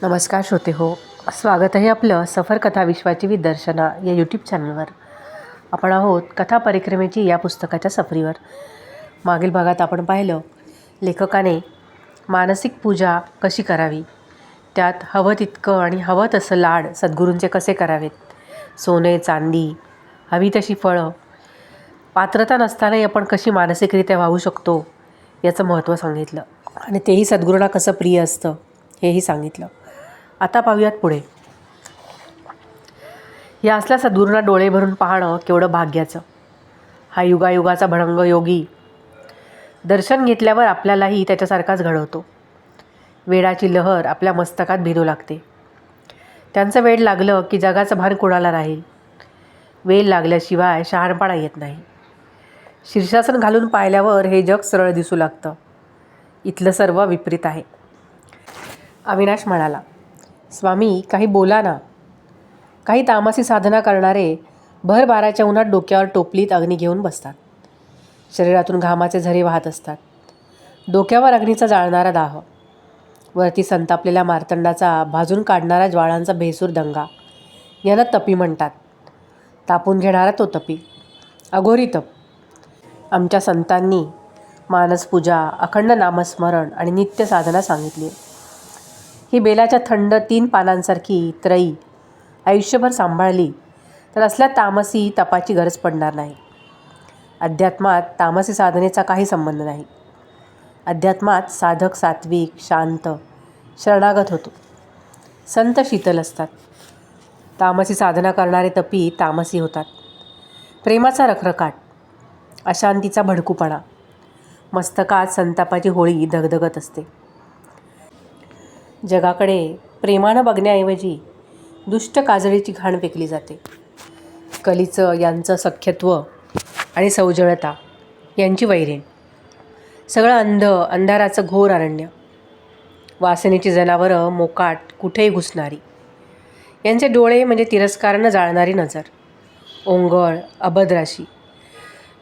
नमस्कार श्रोते हो, स्वागत आहे आपलं सफर कथा विश्वाची विदर्शना या यूट्यूब चॅनलवर. आपण आहोत कथा परिक्रमेची या पुस्तकाच्या सफरीवर. मागील भागात आपण पाहिलं लेखकाने मानसिक पूजा कशी करावी, त्यात हवं तितकं आणि हवं तसं लाड सद्गुरूंचे कसे करावेत, सोने चांदी हवी तशी फळं, पात्रता नसतानाही आपण कशी मानसिकरित्या वाहू शकतो याचं महत्त्व सांगितलं आणि तेही सद्गुरूंना कसं प्रिय असतं हेही सांगितलं. आता पाहूयात पुढे. या असल्या सद्गुरूंना डोळे भरून पाहणं केवढं भाग्याचं. हा युगायुगाचा भडंग योगी दर्शन घेतल्यावर आपल्यालाही त्याच्यासारखाच घडवतो. वेडाची लहर आपल्या मस्तकात भिनू लागते. त्यांचं वेड लागलं की जगाचं भान कोणाला राहील. वेल लागल्याशिवाय शहाणपणा येत नाही. शीर्षासन घालून पाहिल्यावर हे जग सरळ दिसू लागतं. इथलं सर्व विपरीत आहे. अविनाश म्हणाला, स्वामी काही बोला ना. काही तामसी साधना करणारे भर बाराच्या उन्हात डोक्यावर टोपलीत अग्नी घेऊन बसतात. शरीरातून घामाचे झरे वाहत असतात. डोक्यावर अग्नीचा जाळणारा दाह, वरती संतापलेल्या मार्तंडाचा भाजून काढणारा ज्वाळांचा भेसूर दंगा यांना तपी म्हणतात. तापून घेणारा तो तपी, अघोरी तप. आमच्या संतांनी मानसपूजा, अखंड नामस्मरण आणि नित्य साधना सांगितली. ही बेलाच्या थंड 3 पानांसारखी त्रयी आयुष्यभर सांभाळली तर असल्या तामसी तपाची गरज पडणार नाही. अध्यात्मात तामसी साधनेचा काही संबंध नाही. अध्यात्मात साधक सात्विक, शांत, शरणागत होतो. संत शीतल असतात. तामसी साधना करणारे तपी तामसी होतात. प्रेमाचा रखरखाट, अशांतीचा भडकूपणा, मस्तकात संतापाची होळी धगधगत असते. जगाकडे प्रेमानं बघण्याऐवजी दुष्ट काजळीची घाण फेकली जाते. कलीचं यांचं सख्यत्व आणि सौजन्यता यांची वैरीण, सगळं अंधाराचं घोर अरण्य, वासनेची जनावरं मोकाट कुठेही घुसणारी, यांचे डोळे म्हणजे तिरस्कारानं जाळणारी नजर, ओंगळ अभद्राशी,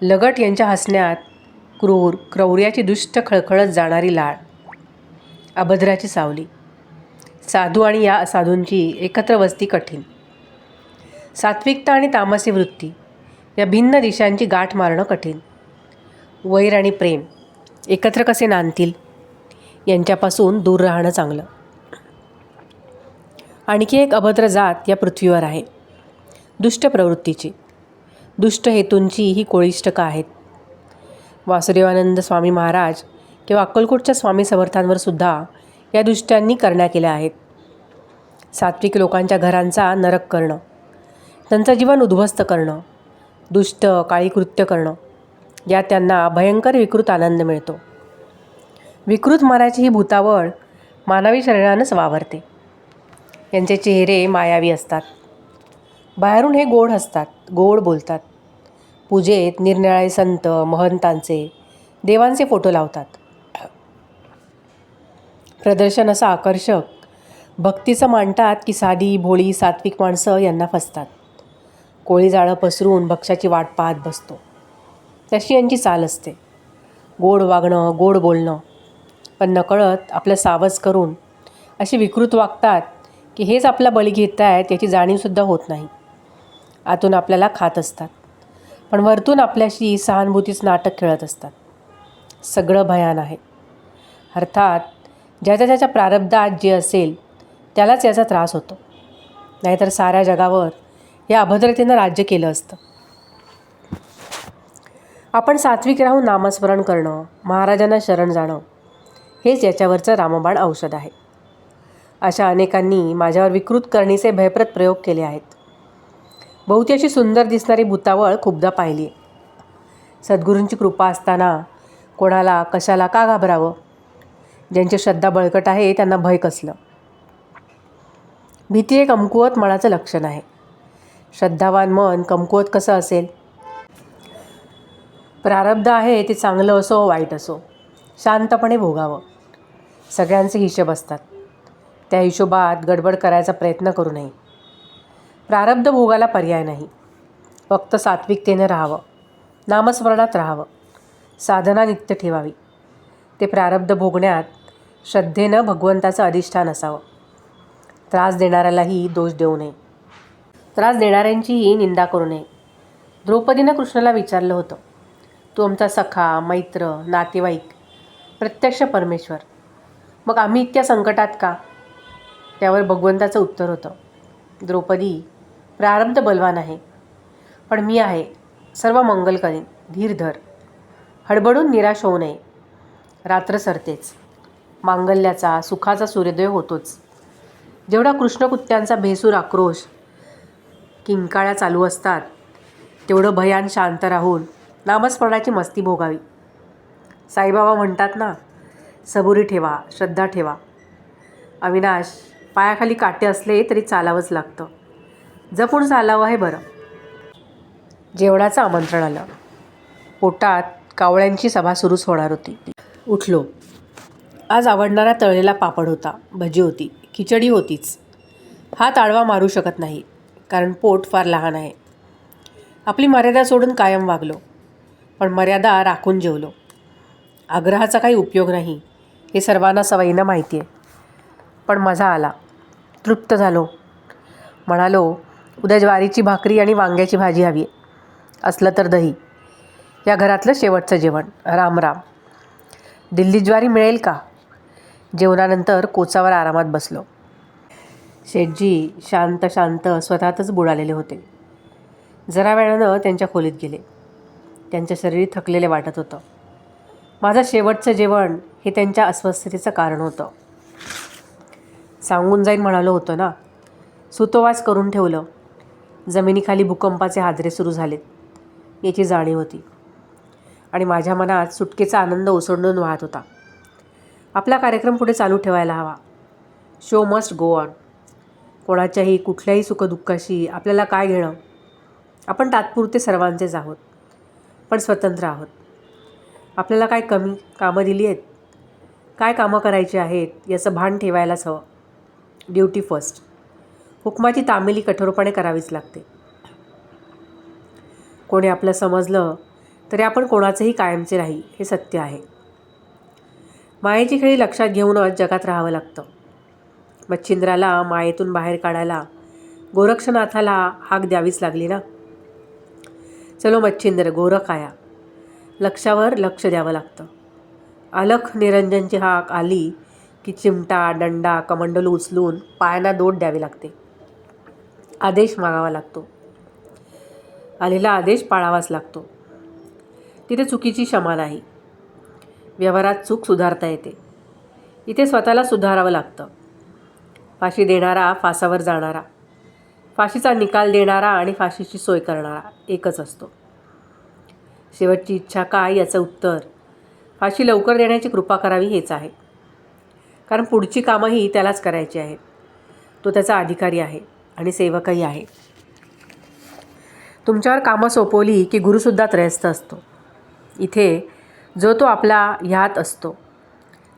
लगट यांच्या हसण्यात क्रूर क्रौर्याची दुष्ट खळखळत जाणारी लाळ, अभद्राची सावली, साधू आणि या असाधूंची एकत्र वस्ती कठीण, सात्विकता आणि तामसी वृत्ती या भिन्न दिशांची गाठ मारणं कठीण, वैर आणि प्रेम एकत्र कसे नांदतील, यांच्यापासून दूर राहणं चांगलं. आणखी एक अभद्र जात या पृथ्वीवर आहे, दुष्ट प्रवृत्तीची, दुष्ट हेतूंची ही कोळिष्टकं आहेत. वासुदेवानंद स्वामी महाराज किंवा अक्कलकोटच्या स्वामी समर्थांवर सुद्धा या दुष्ट्यांनी करण्या केल्या आहेत. सात्विक लोकांच्या घरांचा नरक करणं, त्यांचं जीवन उद्ध्वस्त करणं, दुष्ट काळी कृत्य करणं, यात त्यांना भयंकर विकृत आनंद मिळतो. विकृत मनाची ही भूतावळ मानवी शरीरानंच वावरते. यांचे चेहरे मायावी असतात. बाहेरून हे गोड हसतात, गोड बोलतात. पूजेत निरनिराळे संत महंतांचे, देवांचे फोटो लावतात. प्रदर्शन असं आकर्षक भक्तीचं मांडतात की साधी भोळी सात्विक माणसं यांना फसतात. कोळी जाळं पसरून भक्ष्याची वाट पाहत बसतो, तशी यांची चाल असते. गोड वागणं, गोड बोलणं, पण नकळत आपलं सावज करून अशी विकृत वागतात की हेच आपला बळी घेत आहेत याची जाणीवसुद्धा होत नाही. आतून आपल्याला खात असतात, पण वरतून आपल्याशी सहानुभूतीच नाटक खेळत असतात. सगळं भयान आहे. अर्थात ज्याच्या त्याच्या प्रारब्धात जे असेल त्यालाच याचा त्रास होतो, नाहीतर साऱ्या जगावर या अभद्रतेनं राज्य केलं असतं. आपण सात्विक राहून नामस्मरण करणं, महाराजांना शरण जाणं, हेच याच्यावरचं रामबाण औषध आहे. अशा अनेकांनी माझ्यावर विकृत करणीचे भयप्रद प्रयोग केले आहेत. बहुती अशी सुंदर दिसणारी भूतावळ खूपदा पाहिली आहे. सद्गुरूंची कृपा असताना कोणाला कशाला का घाबरावं. ज्यांची श्रद्धा बळकट आहे त्यांना भय कसलं. भीती एक कमकुवत मनाचं लक्षण आहे. श्रद्धावान मन कमकुवत कसं असेल. प्रारब्ध आहे ते चांगलं असो वाईट असो, शांतपणे भोगावं. सगळ्यांचे हिशोब असतात, त्या हिशोबात गडबड करायचा प्रयत्न करू नये. प्रारब्ध भोगाला पर्याय नाही. फक्त सात्विकतेनं राहावं, नामस्मरणात राहावं, साधना नित्य ठेवावी. ते प्रारब्ध भोगण्यात श्रद्धेनं भगवंताचं अधिष्ठान असावं. त्रास देणाऱ्यालाही दोष देऊ नये, त्रास देणाऱ्यांचीही निंदा करू नये. द्रौपदीनं कृष्णाला विचारलं होतं, तू आमचा सखा, मैत्र, नातेवाईक, प्रत्यक्ष परमेश्वर, मग आम्ही इतक्या संकटात का? त्यावर भगवंताचं उत्तर होतं, द्रौपदी, प्रारब्ध बलवान आहे, पण मी आहे, सर्व मंगल करीन. धीर धर, हडबडून निराश होऊ नये. रात्र सरतेच, मांगल्याचा, सुखाचा सूर्योदय होतोच. जेवढा कृष्णकुत्त्यांचा भेसूर आक्रोश, किंकाळ्या चालू असतात, तेवढं भयान शांत राहून नामस्मरणाची मस्ती भोगावी. साईबाबा म्हणतात ना, सबुरी ठेवा, श्रद्धा ठेवा. अविनाश, पायाखाली काटे असले तरी चालावंच लागतं. जपून चालावं हे बरं. जेवणाचं आमंत्रण आलं. पोटात कावळ्यांची सभा सुरूच होणार होती. उठलो. आज आवडणारा तळलेला पापड होता, भजी होती, खिचडी होतीच. हात आडवा मारू शकत नाही, कारण पोट फार लहान आहे. आपली मर्यादा सोडून कायम वागलो, पण मर्यादा राखून जेवलो. आग्रहाचा काही उपयोग नाही, हे सर्वांना सवयीनं माहिती आहे. पण मजा आला, तृप्त झालो. म्हणालो, उद्या ज्वारीची भाकरी आणि वांग्याची भाजी हवी आहे, असलं तर दही. या घरातलं शेवटचं जेवण. राम राम. दिल्ली ज्वारी मिळेल का? जेवणानंतर कोचावर आरामात बसलो. शेठजी शांत शांत स्वतःतच बुडालेले होते. जरा वेळानं त्यांच्या खोलीत गेले. त्यांचं शरीर थकलेले वाटत होतं. माझं शेवटचं जेवण हे त्यांच्या अस्वस्थतेचं कारण होतं. सांगून जाईन म्हणालो होतं ना. सुतोवाच करून ठेवलं. जमिनीखाली भूकंपाचे हादरे सुरू झालेत याची जाणीव होती, आणि माझ्या मनात सुटकेचा आनंद ओसंडून वाहत होता. आपला कार्यक्रम पुढे चालू ठेवायला हवा. Show must go on. कोणाच्याही कुठल्याही सुखदुःखाशी आपल्याला काय घेणं? आपण तात्पुरते सर्वांचेच आहोत, पण स्वतंत्र आहोत. आपल्याला काय कमी कामं दिली आहेत, काय कामं करायची आहेत याचं भान ठेवायलाच हवं. Duty first. हुकमाची तामिली कठोरपणे करावीच लागते. कोणी आपलं समजलं तरी आपण कोणाचंही कायमचे नाही, हे सत्य आहे. मायेची खेळी लक्षात घेऊनच जगात राहावं लागतं. मच्छिंद्राला मायेतून बाहेर काढायला गोरक्षनाथाला हाक द्यावीच लागली ना. चलो मच्छिंद्र, गोरख आया. लक्षावर लक्ष द्यावं लागतं. अलख निरंजनची हाक आली की चिमटा, दंडा, कमंडलू उचलून पायांना दोट द्यावी लागते. आदेश मागावा लागतो. आलेला आदेश पाळावाच लागतो. तिथे चुकीची क्षमा नाही. व्यवहारात चूक सुधारता येते. इथे स्वतःला सुधारावं लागतं. फाशी देणारा, फासावर जाणारा, फाशीचा निकाल देणारा आणि फाशीची सोय करणारा एकच असतो. शेवटची इच्छा काय याचं उत्तर फाशी लवकर देण्याची कृपा करावी हेच आहे. कारण पुढची कामंही त्यालाच करायची आहेत. तो त्याचा अधिकारी आहे आणि सेवकही आहे. तुमच्यावर कामं सोपवली की गुरुसुद्धा त्रयस्थ असतो. इथे जो तो आपला ह्यात असतो.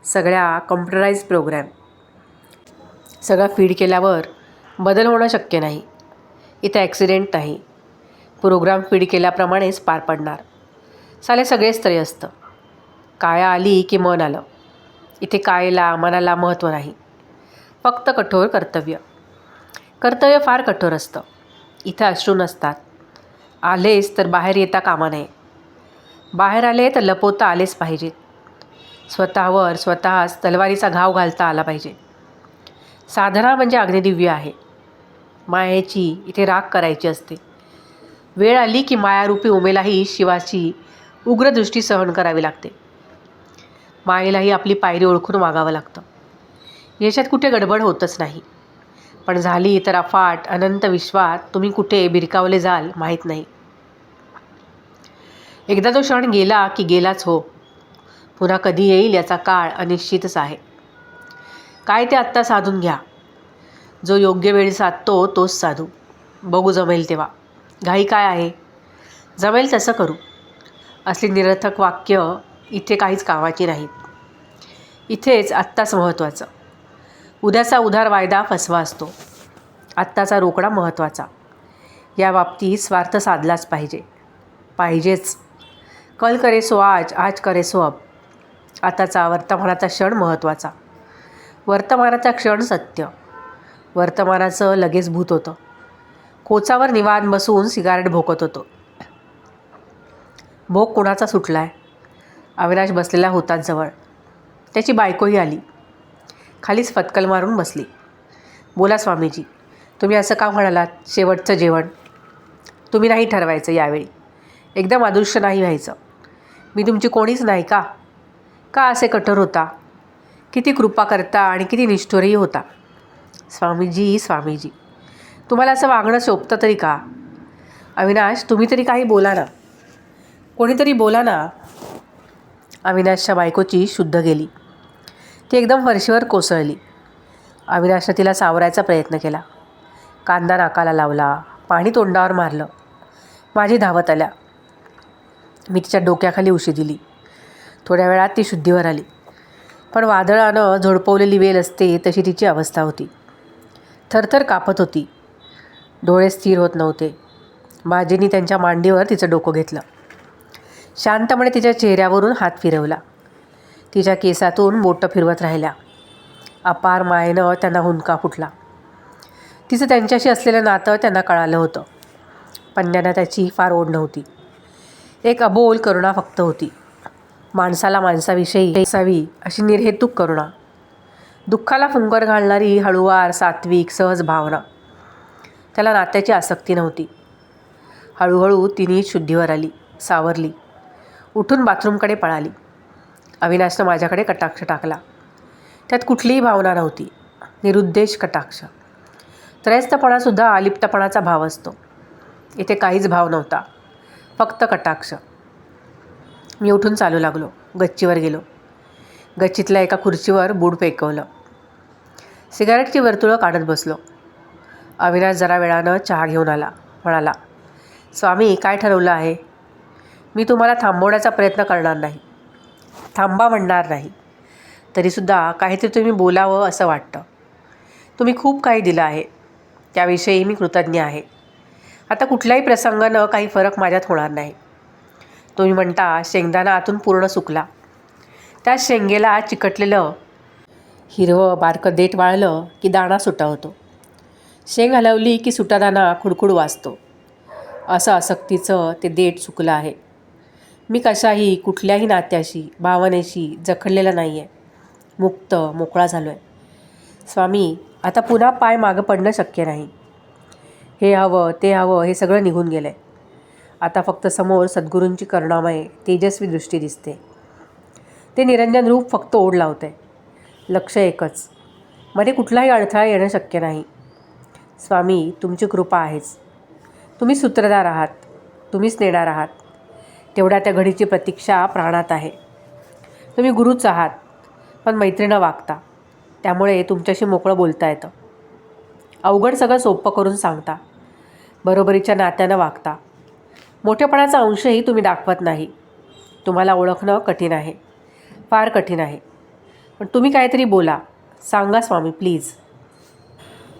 सगळ्या कम्प्युटराइज प्रोग्रॅम. सगळं फीड केल्यावर बदल होणं शक्य नाही. इथे ॲक्सिडेंट नाही. प्रोग्राम फीड केल्याप्रमाणेच पार पडणार. साले सगळेच त्रय असतं. काया आली की मन आलं. इथे कायेला मनाला महत्त्व नाही, फक्त कठोर कर्तव्य. कर्तव्य फार कठोर असतं. इथं अश्रू नसतात. आलेच तर बाहेर येता कामा नये. बाहेर आले तर लपवता आलेच पाहिजेत. स्वतःवर स्वतःच तलवारीचा घाव घालता आला पाहिजे. साधना म्हणजे अग्निदिव्य आहे. मायेची इथे राख करायची असते. वेळ आली की मायारूपी उमेलाही शिवाची उग्रदृष्टी सहन करावी लागते. मायेलाही आपली पायरी ओळखून वागावं लागतं. यशात कुठे गडबड होतच नाही, पण झाली तर अफाट अनंत विश्वात तुम्ही कुठे भिरकावले जाल माहीत नाही. एकदा तो क्षण गेला की गेलाच हो. पुन्हा कधी येईल याचा काळ अनिश्चितच आहे. काय ते आत्ता साधून घ्या. जो योग्य वेळी साधतो तोच साधू. बघू जमेल तेव्हा. घाई काय आहे? जमेल तसं करू. असली निरर्थक वाक्य इथे काहीच कामाची नाहीत. इथेच आत्ताच महत्त्वाचं. उद्याचा उधार वायदा फसवा असतो. आत्ताचा रोकडा महत्त्वाचा. या बाबतीत स्वार्थ साधलाच पाहिजेच. कल करे सो आज, आज करे सो अब. आताचा वर्तमानाचा क्षण महत्त्वाचा. वर्तमानाचा क्षण सत्य. वर्तमानाचं लगेच भूत होतं. कोचावर निवांत बसून सिगारेट भोकत होतो. भोक कुणाचा सुटला आहे? अविनाश बसलेला होताच जवळ. त्याची बायकोही आली. खालीच फटकल मारून बसली. बोला स्वामीजी, तुम्ही असं का म्हणालात? शेवटचं जेवण तुम्ही नाही ठरवायचं यावेळी. एकदम अदृश्य नाही व्हायचं. मी तुमची कोणीच नाही का? का असे कठोर होता? किती कृपा करता आणि किती निष्ठुरही होता. स्वामीजी, स्वामीजी, तुम्हाला असं वागणं शोभतं तरी का? अविनाश, तुम्ही तरी काही बोला ना. कोणीतरी बोला ना. अविनाशच्या बायकोची शुद्ध गेली. ती एकदम फरशीवर कोसळली. अविनाशनं तिला सावरायचा प्रयत्न केला. कांदा नाकाला लावला, पाणी तोंडावर मारलं. माझी धावत आल्या. मी तिच्या डोक्याखाली उशी दिली. थोड्या वेळात ती शुद्धीवर आली. पण वादळानं झोडपवलेली वेल असते तशी तिची अवस्था होती. थरथर कापत होती. डोळे स्थिर होत नव्हते. बाजींनी त्यांच्या मांडीवर तिचं डोकं घेतलं. शांतपणे तिच्या चेहऱ्यावरून हात फिरवला. तिच्या केसातून बोटं फिरवत राहिल्या. अपार मायेनं त्यांना हुंदका फुटला. तिचं त्यांच्याशी असलेलं नातं त्यांना कळालं होतं. पण त्यांना त्याची फार ओढ नव्हती. एक अबोल करुणा फक्त होती. माणसाला माणसाविषयी असावी अशी निर्हेतुक करुणा. दुःखाला फुंकर घालणारी हळुवार, सात्विक, सहज भावना. त्याला नात्याची आसक्ती नव्हती. हळूहळू तिने शुद्धीवर आली, सावरली. उठून बाथरूमकडे पळाली. अविनाशनं माझ्याकडे कटाक्ष टाकला. त्यात कुठलीही भावना नव्हती. निरुद्देश कटाक्ष. त्रयस्थपणासुद्धा अलिप्तपणाचा भाव असतो. इथे काहीच भाव नव्हता, फक्त कटाक्ष. मी उठून चालू लागलो. गच्चीवर गेलो. गच्चीतल्या एका खुर्चीवर बूड पेकवलं. सिगारेटची वर्तुळं काढत बसलो. अविनाश जरा वेळानं चहा घेऊन आला. म्हणाला, स्वामी, काय ठरवलं आहे? मी तुम्हाला थांबवण्याचा प्रयत्न करणार नाही. थांबा म्हणणार नाही. तरीसुद्धा काहीतरी तुम्ही बोलावं असं वाटतं. तुम्ही खूप काही दिलं आहे, त्याविषयी मी कृतज्ञ आहे. आता कुठल्याही प्रसंगानं काही फरक माझ्यात होणार नाही. तुम्ही म्हणता शेंगदाणा आतून पूर्ण सुकला. त्या शेंगेला चिकटलेलं हिरवं बारकं देठ वाळलं की दाणा सुटा होतो. शेंग हलवली की सुटा दाणा खुडखुड वाजतो. असं आसक्तीचं ते देठ सुकलं आहे. मी कशाही, कुठल्याही नात्याशी, भावनेशी जखडलेला नाही आहे. मुक्त, मोकळा झालो आहे. स्वामी, आता पुन्हा पाय मागं पडणं शक्य नाही. हे हवं, ते हवं, हे सगळं निघून गेलं आहे. आता फक्त समोर सद्गुरूंची करुणामय, तेजस्वी दृष्टी दिसते. ते निरंजन रूप फक्त ओढ लावते. लक्ष एकच. मध्ये कुठलाही अडथळा येणं शक्य नाही. स्वामी, तुमची कृपा आहेच. तुम्ही सूत्रधार आहात. तुम्हीच नेणार आहात. तेवढ्या त्या घडीची प्रतीक्षा प्राणात आहे. तुम्ही गुरुच आहात, पण मैत्रीनं वागता. त्यामुळे तुमच्याशी मोकळं बोलता येतं. अवघड सगळं सोपं करून सांगता. बरोबरीच्या नात्यानं वागता. मोठेपणाचा अंशही तुम्ही दाखवत नाही. तुम्हाला ओळखणं कठीण आहे, फार कठीण आहे. पण तुम्ही काहीतरी बोला. सांगा स्वामी, प्लीज.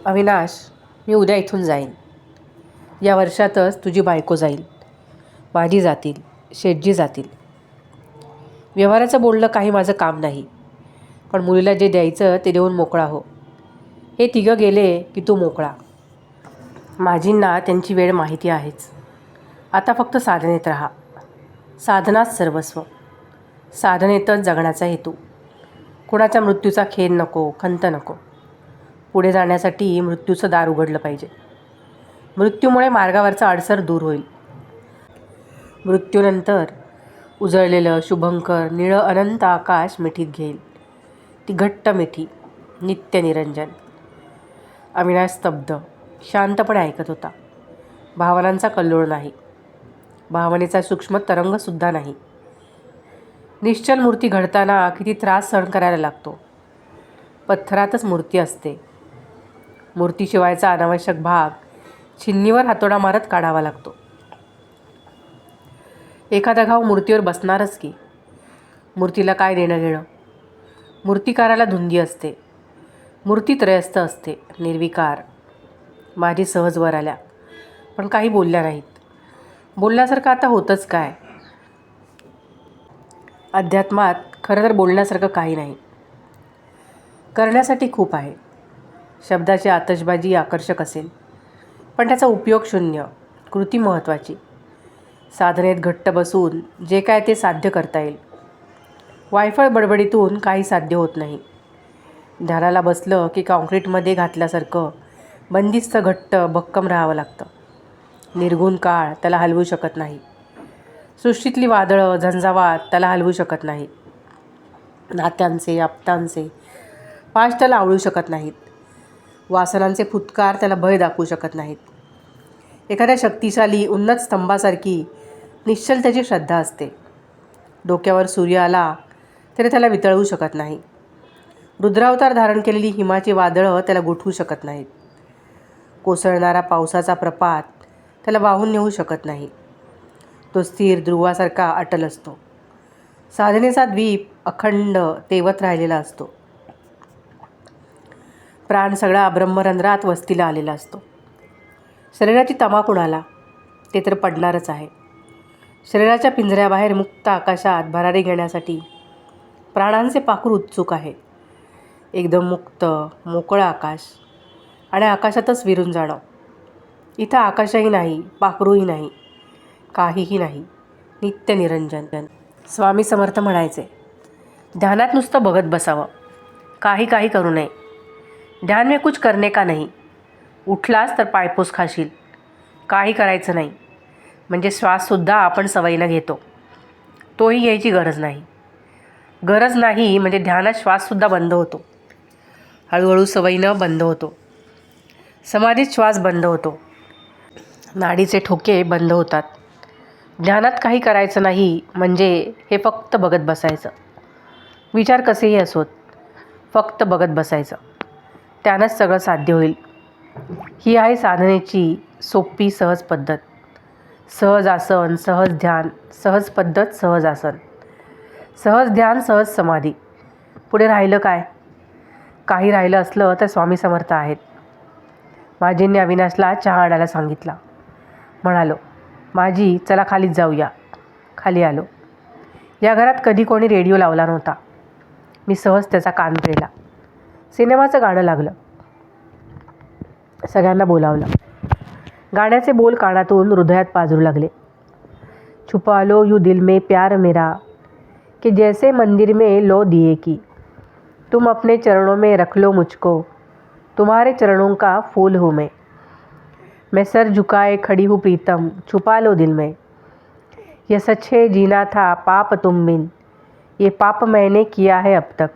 अविनाश, मी उद्या इथून जाईन. या वर्षातच तुझी बायको जाईल. माझी जातील, शेठजी जातील. व्यवहाराचं बोलणं काही माझं काम नाही. पण मुलीला जे द्यायचं ते देऊन मोकळा हो. हे तिघं गेले की तू मोकळा. माझींना त्यांची वेळ माहिती आहेच. आता फक्त साधनेत राहा. साधनाच सर्वस्व. साधनेतच जगण्याचा हेतू. कुणाच्या मृत्यूचा खेद नको, खंत नको. पुढे जाण्यासाठी मृत्यूचं दार उघडलं पाहिजे. मृत्यूमुळे मार्गावरचा अडसर दूर होईल. मृत्यूनंतर उजळलेलं शुभंकर निळं अनंत आकाश मिठीत घेईल. ती घट्ट मिठी, नित्य निरंजन. अविनाश स्तब्ध, शांतपणे ऐकत होता. भावनांचा कल्लोळ नाही. भावनेचा सूक्ष्म तरंगसुद्धा नाही. निश्चल मूर्ती घडताना किती त्रास सहन करायला लागतो. पत्थरातच मूर्ती असते. मूर्तीशिवायचा अनावश्यक भाग छिन्नीवर हातोडा मारत काढावा लागतो. एखादा घाव मूर्तीवर बसणारच की. मूर्तीला काय देणं घेणं. मूर्तिकाराला धुंदी असते. मूर्ती त्रयस्थ असते, निर्विकार. माझी सहज वर आल्या, पण काही बोलल्या नाहीत. बोलण्यासारखं आता होतंच काय. अध्यात्मात खरं तर बोलण्यासारखं काही नाही. करण्यासाठी खूप आहे. शब्दाची आतषबाजी आकर्षक असेल, पण त्याचा उपयोग शून्य, कृती महत्त्वाची. साधनेत घट्ट बसून जे काय ते साध्य करता येईल. वायफळ बडबडीतून काही साध्य होत नाही. ध्यानाला बसलं की कॉन्क्रीटमध्ये घातल्यासारखं बंदिस्त घट्ट भक्कम राहावं लागतं. निर्गुण काळ त्याला हलवू शकत नाही. सृष्टीतली वादळं झंझावात त्याला हलवू शकत नाहीत. नात्यांचे आप्तांचे पाश त्याला आवळू शकत नाहीत. वासनांचे फुत्कार त्याला भय दाखवू शकत नाहीत. एखाद्या शक्तिशाली उन्नत स्तंभासारखी निश्चल त्याची श्रद्धा असते. डोक्यावर सूर्य आला तरी त्याला वितळवू शकत नाही. रुद्रावतार धारण केलेली हिमाची वादळं त्याला गोठवू शकत नाहीत. कोसळणारा पावसाचा प्रपात त्याला वाहून नेऊ शकत नाही. तो स्थिर ध्रुवासारखा अटल असतो. साधनेचा द्वीप अखंड तेवत राहिलेला असतो. प्राण सगळा ब्रह्मरंध्रात वस्तीला आलेला असतो. शरीराची तमा कुणाला, ते तर पडणारच आहे. शरीराच्या पिंजऱ्याबाहेर मुक्त आकाशात भरारी घेण्यासाठी प्राणांचे पाखरू उत्सुक आहे. एकदम मुक्त मोकळं आकाश आणि आकाशातच विरून जाणं. इथं आकाशही नाही, पाखरूही नाही, काहीही नाही, नित्य निरंजन. स्वामी समर्थ म्हणायचे, ध्यानात नुसतं बघत बसावं, काही करू नये. ध्यान में कुछ करने का नहीं. उठलास तर पायपूस खाशील. काही करायचं नाही. म्हणजे श्वाससुद्धा आपण सवयीनं घेतो, तोही घ्यायची गरज नाही. गरज नाही म्हणजे ध्यानात श्वाससुद्धा बंद होतो. हळूहळू सवयीनं बंद होतो. समाधीत श्वास बंद होतो. नाडीचे ठोके बंद होतात. ध्यानात काही करायचं नाही म्हणजे हे फक्त बघत बसायचं. विचार कसेही असोत, फक्त बघत बसायचं. त्यानंच सगळं साध्य होईल. ही आहे साधनेची सोपी सहज पद्धत. सहज आसन, सहज ध्यान, सहज पद्धत, सहज आसन, सहज ध्यान, सहज समाधी. पुढे राहिलं काय? काही राहिलं असलं तर स्वामी समर्थ आहेत. माझींनी अविनाशला चहा आणायला सांगितला. म्हणालो, माझी चला खालीच जाऊया. खाली आलो. या घरात कधी कोणी रेडिओ लावला नव्हता. मी सहज त्याचा कान पेरला. सिनेमाचं गाणं लागलं. सगळ्यांना बोलावलं. गाण्याचे बोल कानातून हृदयात पाजरू लागले. छुपा लो यू दिल में प्यार मेरा कि जैसे मंदिर में लो दिए की. तुम अपने चरणों में रख लो मुझको, तुम्हारे चरणों का फूल हूँ मैं सर झुकाए खड़ी हूँ प्रीतम, छुपा लो दिल में. यह सच है जीना था पाप तुम बिन, ये पाप मैंने किया है अब तक,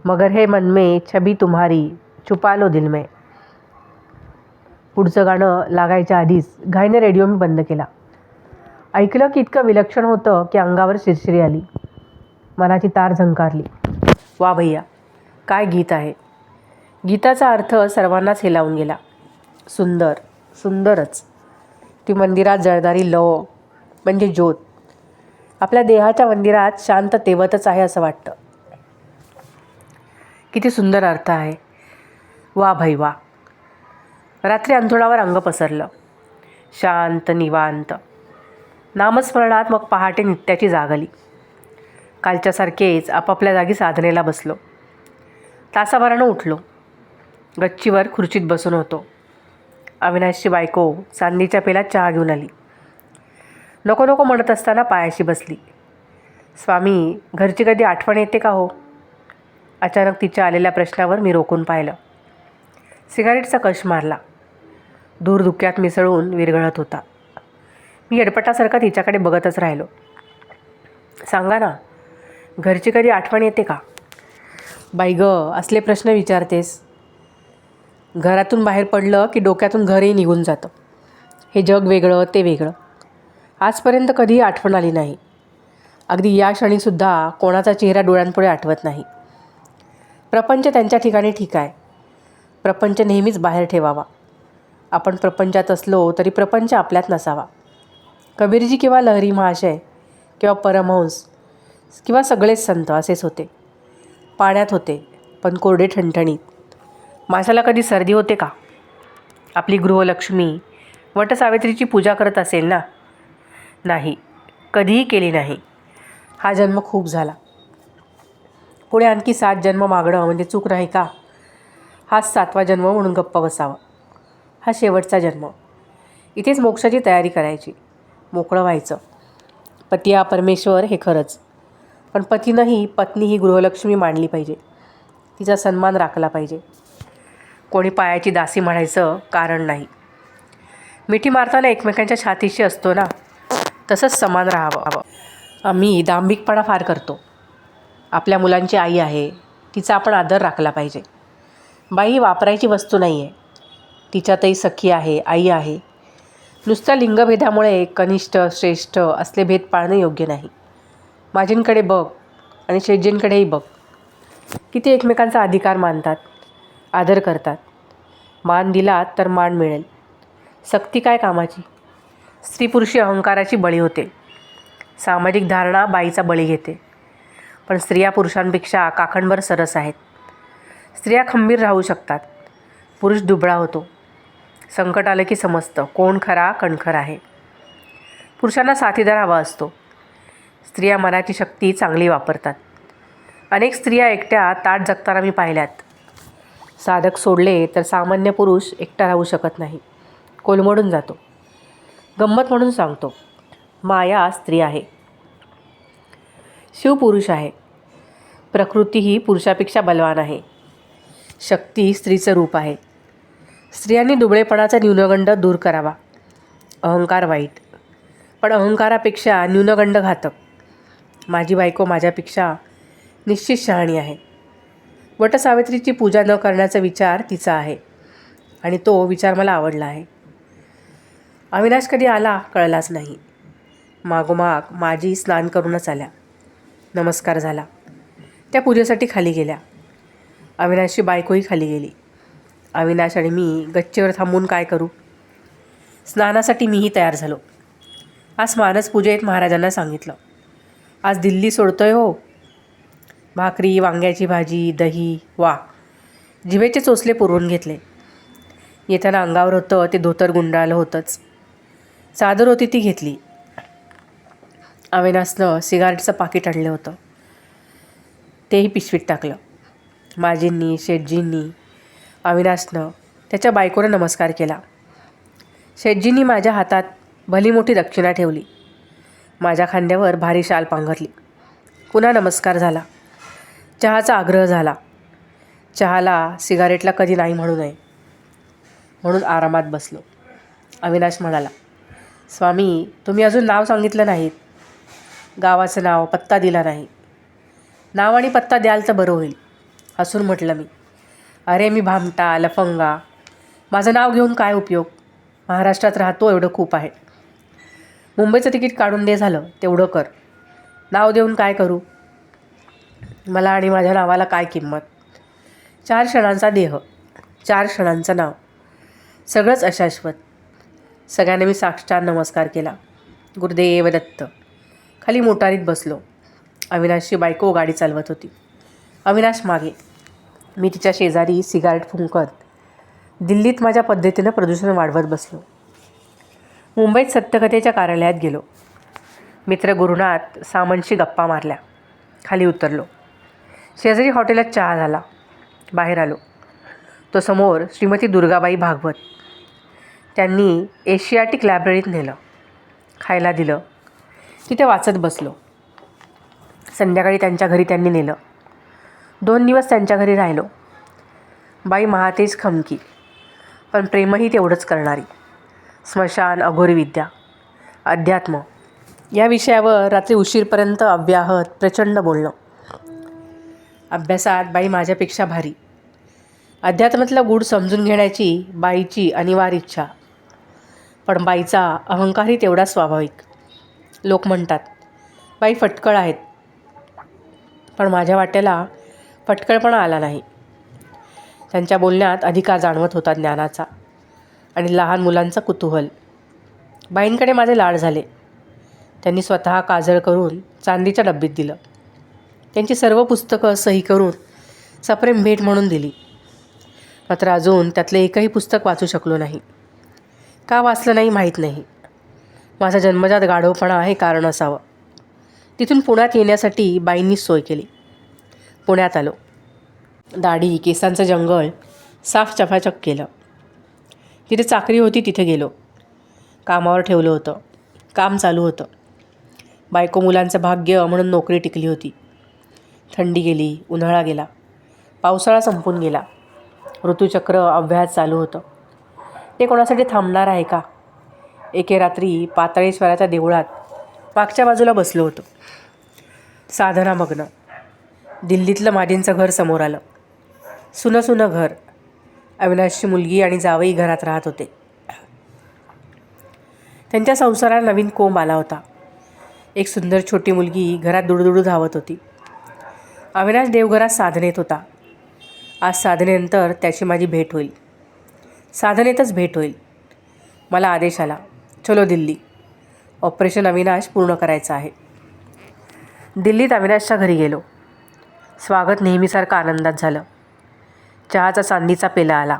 मगर है मन में छबी तुम्हारी, छुपा लो दिल में. पुढचं गाणं लागायच्या आधीच घाईने रेडिओ मी बंद केला. ऐकलं की इतकं विलक्षण होतं की अंगावर शिरशिरी आली. मनाची तार झंकारली. वा भैया, काय गीत आहे. गीताचा अर्थ सर्वांनाच हेलावून गेला. सुंदर, सुंदरच. ती मंदिरात जळदारी लव म्हणजे ज्योत आपल्या देहाच्या मंदिरात शांत तेवतच आहे असं वाटतं. किती सुंदर अर्थ आहे. वा भाई वा. रात्री अंथरुणावर अंग पसरलं. शांत निवांत. नामस्मरणात मग पहाटे नित्याची जाग आली. कालच्यासारखेच आपापल्या जागी साधनेला बसलो. तासाभरानं उठलो. गच्चीवर खुर्चीत बसून होतो. अविनाशची बायको चांदीच्या पेल्यात चहा घेऊन आली. नको नको म्हणत असताना पायाशी बसली. स्वामी, घरची कधी आठवण येते का हो? अचानक तिच्या आलेल्या प्रश्नावर मी रोखून पाहिलं. सिगारेटचा कश मारला. धूर धुक्यात मिसळून विरघळत होता. मी येडपटासारखा तिच्याकडे बघतच राहिलो. सांगा ना, घरची कधी आठवण येते का? बाई गं, असले प्रश्न विचारतेस. घरातून बाहेर पडलं की डोक्यातून घरही निघून जातं. हे जग वेगळं, ते वेगळं. आजपर्यंत कधीही आठवण आली नाही. अगदी या क्षणीसुद्धा कोणाचा चेहरा डोळ्यांपुढे आठवत नाही. प्रपंच त्यांच्या ठिकाणी ठीक आहे. प्रपंच नेहमीच बाहेर ठेवावा. आपण प्रपंचात असलो तरी प्रपंच आपल्यात नसावा. कबीरजी किंवा लहरी महाशय किंवा परमहंस किंवा सगळेच संत असेच होते. पाण्यात होते, पण कोरडे ठणठणीत. माणसाला कधी सर्दी होते का? आपली गृहलक्ष्मी वटसावित्रीची पूजा करत असेल ना? नाही, कधीही केली नाही. हा जन्म खूप झाला. पुढे आणखी 7 जन्म मागणं म्हणजे चूक नाही का? हाच 7वा जन्म म्हणून गप्प बसावं. हा शेवटचा जन्म. इथेच मोक्षाची तयारी करायची, मोकळं व्हायचं. पती हा परमेश्वर हे खरंच, पण पतीनंही पत्नी ही गृहलक्ष्मी मानली पाहिजे, तिचा सन्मान राखला पाहिजे. कोणी पायाची दासी म्हणायचं कारण नाही. मिठी मारताना एकमेकांच्या छातीशी असतो ना, तसंच समान राहावं. आम्ही दांभिकपणा फार करतो. आपल्या मुलांची आई आहे, तिचा आपण आदर राखला पाहिजे. बाई ही वापरायची वस्तू नाही आहे, तिच्यातही सखी आहे, आई आहे. नुसत्या लिंगभेदामुळे कनिष्ठ श्रेष्ठ असले भेद पाळणं योग्य नाही. माझींकडे बघ आणि शेटजींकडेही बघ, किती एकमेकांचा अधिकार मानतात, आदर करतात. मान दिलात तर मान मिळेल. सक्ती काय कामाची? स्त्री पुरुषी अहंकाराची बळी होते. सामाजिक धारणा बाईचा बळी घेते. पण स्त्रिया पुरुषांपेक्षा काखणभर सरस आहेत. स्त्रिया खंबीर राहू शकतात, पुरुष दुबळा होतो. संकट आलं की समजतं कोण खरा कणखर आहे. पुरुषांना साथीदार हवा असतो. स्त्रिया मनाची शक्ती चांगली वापरतात. अनेक स्त्रिया एकट्या ताट जगताना मी पाहिल्यात. साधक सोडले तर सामान्य पुरुष एकटा राहू शकत नाही, कोलमडून जातो. गंमत म्हणून सांगतो, माया स्त्री आहे, शिव पुरुष आहे. प्रकृती ही पुरुषापेक्षा बलवान आहे. शक्ती स्त्रीचं रूप आहे. स्त्रियांनी दुबळेपणाचा न्यूनगंड दूर करावा. अहंकार वाईट, पण अहंकारापेक्षा न्यूनगंड घातक. माझी बायको माझ्यापेक्षा निश्चित शहाणी आहे. वटसावित्रीची पूजा न करण्याचा विचार तिचा आहे आणि तो विचार मला आवडला आहे. अविनाश कधी आला कळलाच नाही. मागोमाग माझी स्नान करूनच आल्या. नमस्कार झाला. त्या पूजेसाठी खाली गेल्या. अविनाशची बायकोही खाली गेली. अविनाश आणि मी गच्चीवर थांबून काय करू? स्नानासाठी मीही तयार झालो. आज मानस पूजेत महाराजांना सांगितलं, आज दिल्ली सोडतोय हो. भाकरी, वांग्याची भाजी, दही, वा, जिभेचे चोचले पुरवून घेतले. येताना अंगावर होतं ते धोतर गुंडाळलं होतंच. चादर होती ती घेतली. अविनाशनं सिगारेटचं पाकिट आणलं होतं, तेही पिशवीत टाकलं. माझींनी, शेटजींनी, अविनाशनं त्याच्या बायकोनं नमस्कार केला. शेटजींनी माझ्या हातात भली मोठी दक्षिणा ठेवली. माझ्या खांद्यावर भारी शाल पांघरली. पुन्हा नमस्कार झाला. चहाचा आग्रह झाला. चहाला सिगारेटला कधी नाही म्हणू नये म्हणून आरामात बसलो. अविनाश म्हणाला, स्वामी तुम्ही अजून नाव सांगितलं नाहीत. गावाचं नाव, पत्ता दिला नाही. नाव आणि पत्ता द्याल तर बरं होईल. हसून म्हटलं मी, अरे मी भामटा, लफंगा, माझं नाव घेऊन काय उपयोग? महाराष्ट्रात राहतो एवढं खूप आहे. मुंबईचं तिकीट काढून दे, झालं तेवढं कर. नाव देऊन काय करू? मला आणि माझ्या नावाला काय किंमत? 4 क्षणांचा देह, 4 क्षणांचं नाव, सगळंच अशाश्वत. सगळ्यांना मी साष्टांग नमस्कार केला. गुरुदेव दत्त. खाली मोटारीत बसलो. अविनाशची बायको गाडी चालवत होती. अविनाश मागे, मी तिच्या शेजारी सिगारेट फुंकत दिल्लीत माझ्या पद्धतीनं प्रदूषण वाढवत बसलो. मुंबईत सत्यकथेच्या कार्यालयात गेलो. मित्र गुरुनाथ सामंतशी गप्पा मारल्या. खाली उतरलो. शेजारी हॉटेलात चहा झाला. बाहेर आलो. तो समोर श्रीमती दुर्गाबाई भागवत. त्यांनी एशियाटिक लायब्ररीत नेलं. खायला दिलं. तिथे वाचत बसलो. संध्याकाळी त्यांच्या घरी त्यांनी नेलं. 2 दिवस त्यांच्या घरी राहिलो. बाई महातेज खमकी, पण प्रेमही तेवढंच करणारी. स्मशान, अघोरी विद्या, अध्यात्म या विषयावर रात्री उशीरपर्यंत अव्याहत प्रचंड बोलणं. अभ्यासात बाई माझ्यापेक्षा भारी. अध्यात्मातला गूढ समजून घेण्याची बाईची अनिवार्य इच्छा, पण बाईचा अहंकारही तेवढा स्वाभाविक. लोक म्हणतात बाई फटकळ आहेत, पण माझ्या वाट्याला फटकळपणा आला नाही. त्यांच्या बोलण्यात अधिकार जाणवत होता ज्ञानाचा आणि लहान मुलांचं कुतूहल. बाईंकडे माझे लाड झाले. त्यांनी स्वतः काजळ करून चांदीच्या डब्बीत दिलं. त्यांची सर्व पुस्तकं सही करून सप्रेम भेट म्हणून दिली. मात्र अजून त्यातलं एकही पुस्तक वाचू शकलो नाही. का वाचलं नाही माहीत नाही. माझा जन्मजात गाढवपणा हे कारण असावं. तिथून पुण्यात येण्यासाठी बाईंनीच सोय केली. पुण्यात आलो. दाढी, केसांचं जंगल साफ चकाचक केलं. जिथे चाकरी होती तिथे गेलो. कामावर ठेवलं होतं. काम चालू होतं. बायको मुलांचं भाग्य म्हणून नोकरी टिकली होती. थंडी गेली, उन्हाळा गेला, पावसाळा संपून गेला. ऋतुचक्र अव्याहत चालू होतं. ते कोणासाठी थांबणार आहे का? एके रात्री पाताळेश्वराच्या देवळात मागच्या बाजूला बसलो होतो. साधनामग्न. दिल्लीतलं माजींचं घर समोर आलं. सुनं घर. अविनाशची मुलगी आणि जावई घरात राहत होते. त्यांच्या संसाराला नवीन कोंब आला होता. एक सुंदर छोटी मुलगी घरात दुडुदुडू धावत होती. अविनाश देवघरात साधनेत होता. आज साधनेनंतर त्याची माझी भेट होईल. साधनेतच भेट होईल. मला आदेश आला, चलो दिल्ली. ऑपरेशन अविनाश पूर्ण करायचं आहे. दिल्लीत अविनाशच्या घरी गेलो. स्वागत नेहमीसारखं आनंदात झालं. चहाचा चांदीचा पेला आला.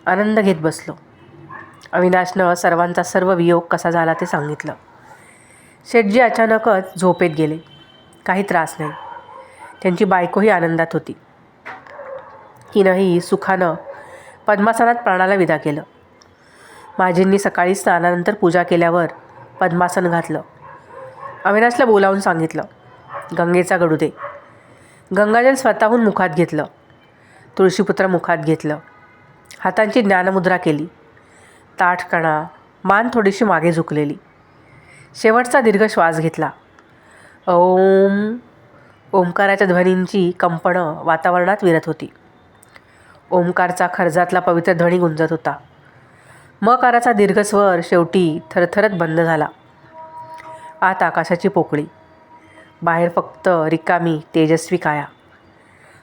आनंद घेत बसलो. अविनाशनं सर्वांचा सर्व वियोग कसा झाला ते सांगितलं. शेठजी अचानकच झोपेत गेले. काही त्रास नाही. त्यांची बायकोही आनंदात होती. तिनंही सुखानं पद्मासनात प्राणाला विदा केलं. माझींनी सकाळी स्नानानंतर पूजा केल्यावर पद्मासन घातलं. अविनाशला बोलावून सांगितलं, गंगेचा गडू दे. गंगाजल स्वतःहून मुखात घेतलं. तुळशीपुत्र मुखात घेतलं. हातांची ज्ञानमुद्रा केली. ताठकणा, मान थोडीशी मागे झुकलेली. शेवटचा दीर्घ श्वास घेतला. ओम. ओंकाराच्या ध्वनींची कंपनं वातावरणात विरत होती. ओंकारचा खर्जातला पवित्र ध्वनी गुंजत होता. मकाराचा दीर्घ स्वर शेवटी थरथरत बंद झाला. आत आकाशाची पोकळी. बाहेर फक्त रिकामी तेजस्वी काया.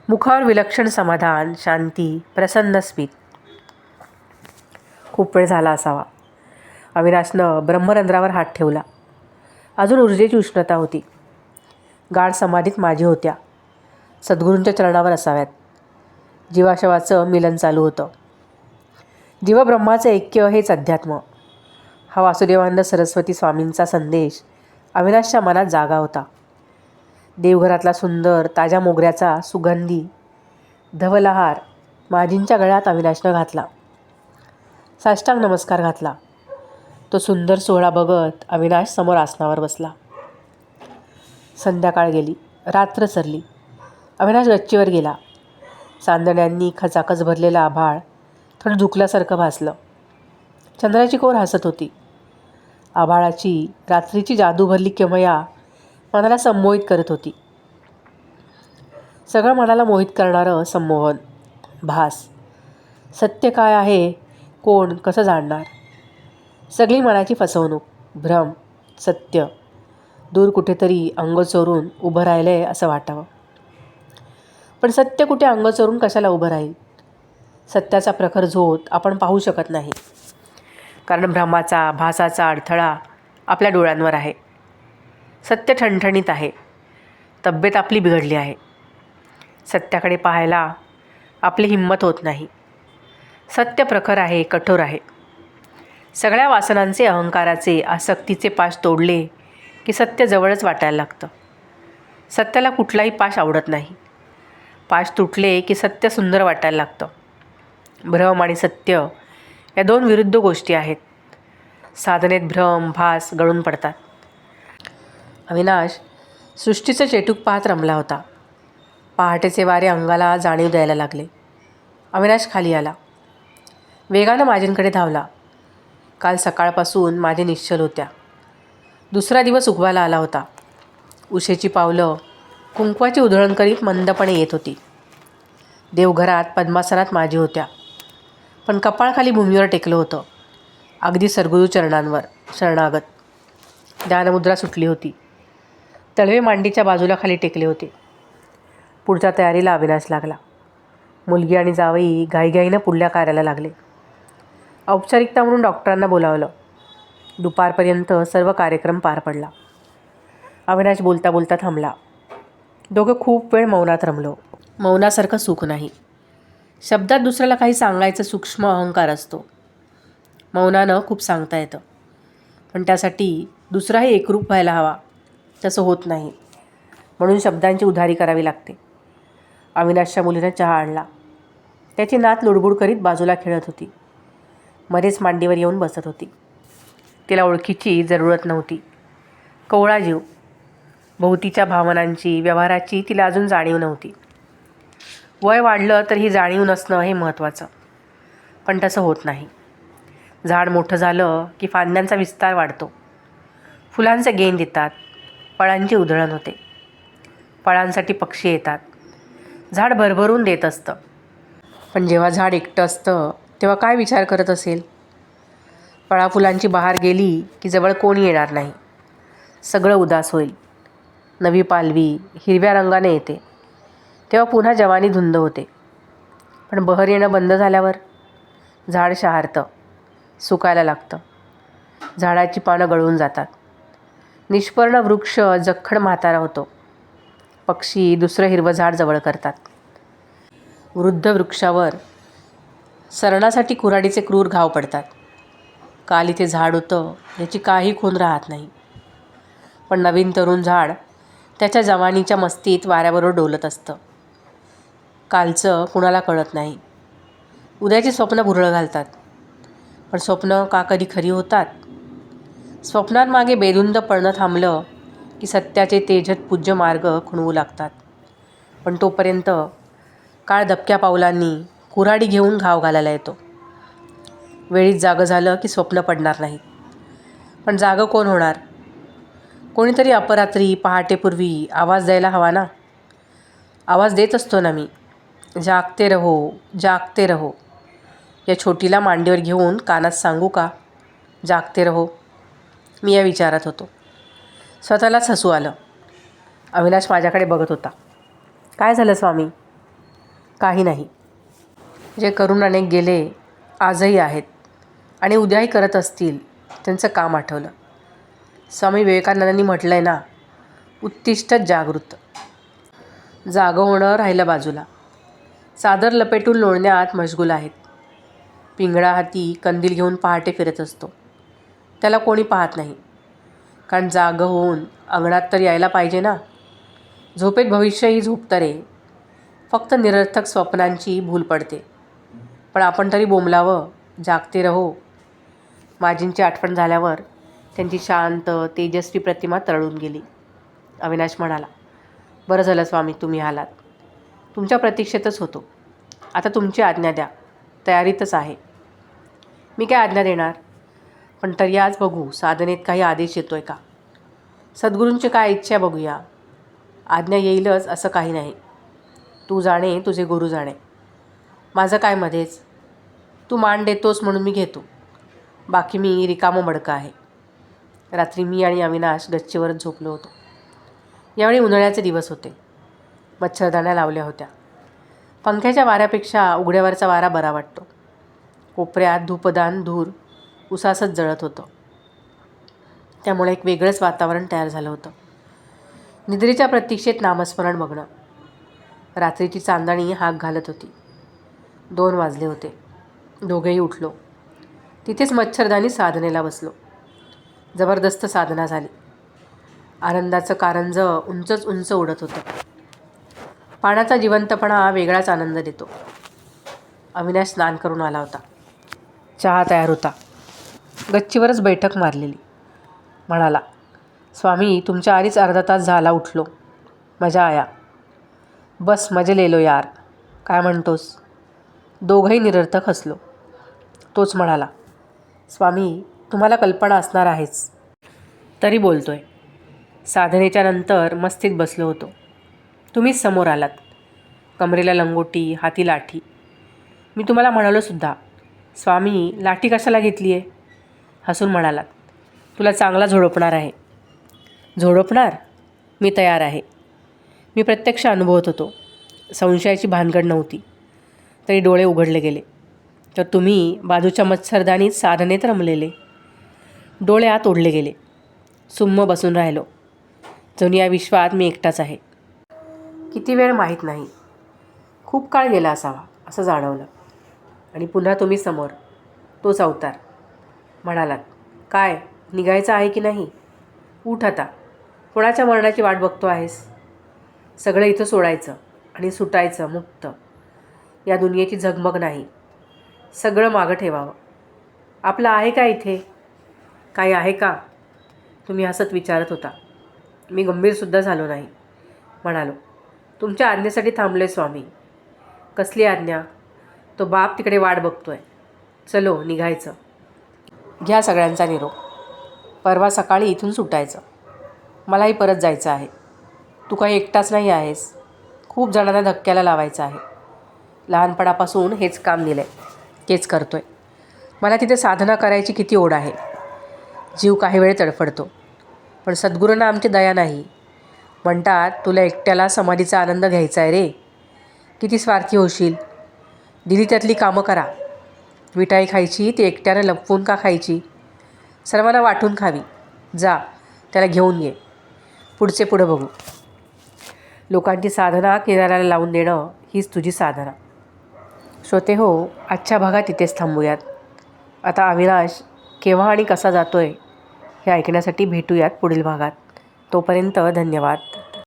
मुखावर विलक्षण समाधान, शांती, प्रसन्न स्मित. खूप वेळ झाला असावा. अविनाशनं ब्रह्मरंध्रावर हात ठेवला. अजून ऊर्जेची उष्णता होती. गाढ समाधीत माझी होत्या. सद्गुरूंच्या चरणावर असाव्यात. जीवाशवाचं मिलन चालू होतं. जीवब्रह्माचं ऐक्य हेच अध्यात्म. हा वासुदेवानंद सरस्वती स्वामींचा संदेश अविनाशच्या मनात जागा होता. देवघरातला सुंदर ताज्या मोगऱ्याचा सुगंधी धवलहार माझींच्या गळ्यात अविनाशनं घातला. साष्टांग नमस्कार घातला. तो सुंदर सोहळा बघत अविनाश समोर आसनावर बसला. संध्याकाळ गेली. रात्र सरली. अविनाश गच्चीवर गेला. चांदण्यांनी खचाखच भरलेलं आभाळ थोडं झुकल्यासारखं भासलं. चंद्राची कोर हसत होती. आभाळाची रात्रीची जादू भरली किमया मनाला संमोहित करत होती. सगळं मनाला मोहित करणारं संमोहन, भास. सत्य काय आहे, कोण कसं जाणणार? सगळी मनाची फसवणूक, भ्रम. सत्य दूर कुठेतरी अंग चोरून उभं राहिलं आहे असं वाटावं. पण सत्य कुठे अंग चोरून कशाला उभं राहील? सत्याचा प्रखर झोत आपण पाहू शकत नाही. कारण भ्रमाचा, भासाचा अडथळा आपल्या डोळ्यांवर आहे. सत्य ठणठणीत आहे. तब्येत आपली बिघडली आहे. सत्याकडे पाहायला आपली हिंमत होत नाही. सत्य प्रखर आहे, कठोर आहे. सगळ्या वासनांचे, अहंकाराचे, आसक्तीचे पाश तोडले की सत्य जवळच वाटायला लागतं. सत्याला कुठलाही पाश आवडत नाही. पाश तुटले की सत्य सुंदर वाटायला लागतं. भ्रम आणि सत्य या दोन विरुद्ध गोष्टी आहेत. साधनेत भ्रम, भास गळून पडतात. अविनाश सृष्टीचं चेटूक पाहत रमला होता. पहाटेचे वारे अंगाला जाणीव द्यायला लागले. अविनाश खाली आला. वेगानं माझ्यांकडे धावला. काल सकाळपासून माझे निश्चल होत्या. दुसरा दिवस उगवायला आला होता. उशेची पावलं कुंकवाची उधळण करीत मंदपणे येत होती. देवघरात पद्मासनात माझी होत्या. पण कपाळखाली भूमीवर टेकलं होतं. अगदी सरगुरू चरणांवर शरणागत. ध्यानमुद्रा सुटली होती. तळवे मांडीच्या बाजूला खाली टेकले होते. पुढच्या तयारीला अविनाश लागला. मुलगी आणि जावई घाईघाईनं पुढल्या कार्याला लागले. औपचारिकता म्हणून डॉक्टरांना बोलावलं. दुपारपर्यंत सर्व कार्यक्रम पार पडला. अविनाश बोलता बोलता थांबला. दोघं खूप वेळ मौनात रमलो. मौनासारखं सुख नाही. शब्दात दुसऱ्याला काही सांगायचं सूक्ष्म अहंकार असतो. मौनानं खूप सांगता येतं. पण त्यासाठी दुसराही एकरूप व्हायला हवा. तसं होत नाही. म्हणून शब्दांची उधारी करावी लागते. अविनाशच्या मुलीनं चहा आणला. त्याची नात लुडबुड करीत बाजूला खेळत होती. मध्येच मांडीवर येऊन बसत होती. तिला ओळखीची जरूरत नव्हती. कोवळा जीव. भोवतीच्या भावनांची, व्यवहाराची तिला अजून जाणीव नव्हती. वय वाढलं तर ही जाणीव नसणं हे महत्त्वाचं. पण तसं होत नाही. झाड मोठं झालं की फांद्यांचा विस्तार वाढतो. फुलांचे गेंद येतात. फळांची उधळण होते. फळांसाठी पक्षी येतात. झाड भरभरून देत असतं. पण जेव्हा झाड एकटं असतं तेव्हा काय विचार करत असेल? फळाफुलांची बहार गेली की जवळ कोणी येणार नाही. सगळं उदास होईल. नवी पालवी हिरव्या रंगाने येते. तेव्हा पुन्हा जवानी धुंद होते. पण बहर येणं बंद झाल्यावर झाड शहारतं, सुकायला लागतं. झाडाची पानं गळून जातात. निष्पर्ण वृक्ष जखड म्हातारा होतो. पक्षी दुसरं हिरवं झाड जवळ करतात. वृद्ध वृक्षावर सरणासाठी कुऱ्हाडीचे क्रूर घाव पडतात. काल इथे झाड होतं याची काही खूण राहत नाही. पण नवीन तरुण झाड त्याच्या जवानीच्या मस्तीत वाऱ्याबरोबर डोलत असतं. कालचं कुणाला कळत नाही. उद्याची स्वप्न भुरळ घालतात. पण स्वप्न का कधी खरी होतात? स्वप्नांमागे बेधुंद पळणं थांबलं की सत्याचे तेजत पूज्य मार्ग खुणवू लागतात. पण तोपर्यंत काळ दबक्या पावलांनी कुऱ्हाडी घेऊन घाव घालायला येतो. वेळीच जागं झालं की स्वप्न पडणार नाहीत. पण जागं कोण होणार? कोणीतरी अपरात्री पहाटेपूर्वी आवाज द्यायला हवा ना. आवाज देत असतो ना मी. जागते रहो, जागते रहो. या छोटीला मांडीवर घेऊन कानात सांगू का? जागते रहो. मी या विचारात होतो. स्वतःलाच हसू आलं. अविनाश माझ्याकडे बघत होता. काय झालं स्वामी? काही नाही. जे करून अनेक गेले आजही आहेत आणि उद्याही करत असतील त्यांचं काम आठवलं. स्वामी विवेकानंदांनी म्हटलं आहे ना, उत्तिष्ठ जागृत. जागं होणं राहिलं बाजूला. चादर लपेटून लोळण्यात मशगूल आहेत. पिंगळा हाती कंदील घेऊन पहाटे फिरत असतो. त्याला कोणी पाहत नाही. कारण जागं होऊन अंगणात तर यायला पाहिजे ना. झोपेत भविष्यही झोपतं रे. फक्त निरर्थक स्वप्नांची भूल पडते. पण आपण तरी बोंबलावं, जागते रहो. माजींची आठवण झाल्यावर त्यांची शांत तेजस्वी प्रतिमा तरळून गेली. अविनाश म्हणाला, बरं झालं स्वामी तुम्ही आलात. तुमच्या प्रतीक्षेतच होतो. आता तुमची आज्ञा द्या. तयारीतच आहे. मी काय आज्ञा देणार? पण तरी आज बघू साधनेत काही आदेश येतोय का. सद्गुरूंची काय इच्छा बघूया. आज्ञा येईलच असं काही नाही. तू जाणे, तुझे गुरु जाणे. माझं काय मध्येच. तू मान देतोस म्हणून मी घेतो. बाकी मी रिकामं मडकं आहे. रात्री मी आणि अविनाश गच्चीवरच झोपलो होतो. यावेळी उन्हाळ्याचे दिवस होते. मच्छरदाण्या लावल्या होत्या. पंख्याच्या वाऱ्यापेक्षा उघड्यावरचा वारा बरा वाटतो. कोपऱ्यात धूपदान धूर उसासच जळत होतं. त्यामुळे एक वेगळंच वातावरण तयार झालं होतं. निद्रेच्या प्रतीक्षेत नामस्मरण बघणं. रात्रीची चांदणी हाक घालत होती. 2 वाजले होते. दोघेही उठलो. तिथेच मच्छरदानी साधनेला बसलो. जबरदस्त साधना झाली. आनंदाचं कारंजं उंचच उंच उडत होतं. पाण्याचा जिवंतपणा वेगळाच आनंद देतो. अविनाश स्नान करून आला होता. चहा तयार होता. गच्चीवरच बैठक मारलेली. म्हणाला, स्वामी तुमच्या आधीच अर्धा तास झाला उठलो. मजा आया. बस मजे ले लो यार. काय म्हणतोस? दोघंही निरर्थक हसलो. तोच म्हणाला, स्वामी तुम्हाला कल्पना असणार आहेच. तरी बोलतोय. साधनेच्या नंतर मस्तीत बसलो होतो. तुम्हीच समोर आलात. कमरेला लंगोटी, हाती लाठी. मी तुम्हाला म्हणालोसुद्धा, स्वामी लाठी कशाला घेतली आहे? हसून म्हणालात, तुला चांगला झोडपणार आहे. झोडपणार? मी तयार आहे. मी प्रत्यक्ष अनुभवत होतो. संशयाची भानगड नव्हती. तरी डोळे उघडले गेले. तर तुम्ही बाजूच्या मच्छरदानीत साधनेत रमलेले. डोळे आत ओढले गेले. सुम्म बसून राहिलो. जणू या विश्वात मी एकटाच आहे. किती वेळ माहीत नाही. खूप काळ गेला असावा असं जाणवलं. आणि पुन्हा तुम्ही समोर. तोच अवतार. म्हणालात, काय निघायचं आहे की नाही? उठ आता. कोणाच्या मरणाची वाट बघतो आहेस? सगळं इथं सोडायचं आणि सुटायचं मुक्त. या दुनियेची झगमग नाही. सगळं मागं ठेवावं. आपलं आहे का इथे? काही आहे का? तुम्ही हसत विचारत होता. मी गंभीरसुद्धा झालो नाही. म्हणालो, तुमच्या आज्ञेसाठी थांबले स्वामी. कसली आज्ञा? तो बाप तिकडे वाट बघतोय. चलो निघायचं. घ्या सगळ्यांचा निरोप. परवा सकाळी इथून सुटायचं. मलाही परत जायचं आहे. तू काही एकटाच नाही आहेस. खूप जणांना धक्क्याला लावायचं आहे. लहानपणापासून हेच काम दिलं आहे. तेच करतो आहे. मला तिथे साधना करायची किती ओढ आहे. जीव काही वेळ तडफडतो. पण सद्गुरूंना आमची दया नाही. म्हणतात तुला एकट्याला समाधीचा आनंद घ्यायचा आहे रे. किती स्वार्थी होशील. दिली त्यातली कामं करा. मिठाई खायची ती एकट्यानं लपवून का खायची? सर्वांना वाटून खावी. जा त्याला घेऊन ये. पुढचे पुढं बघू. लोकांची साधना किनाऱ्याला लावून देणं हीच तुझी साधना. श्रोते हो, आजच्या भागात इथेच थांबूयात. आता अविनाश केव्हा आणि कसा जातोय हे ऐकण्यासाठी भेटूयात पुढील भागात. तोपर्यंत धन्यवाद.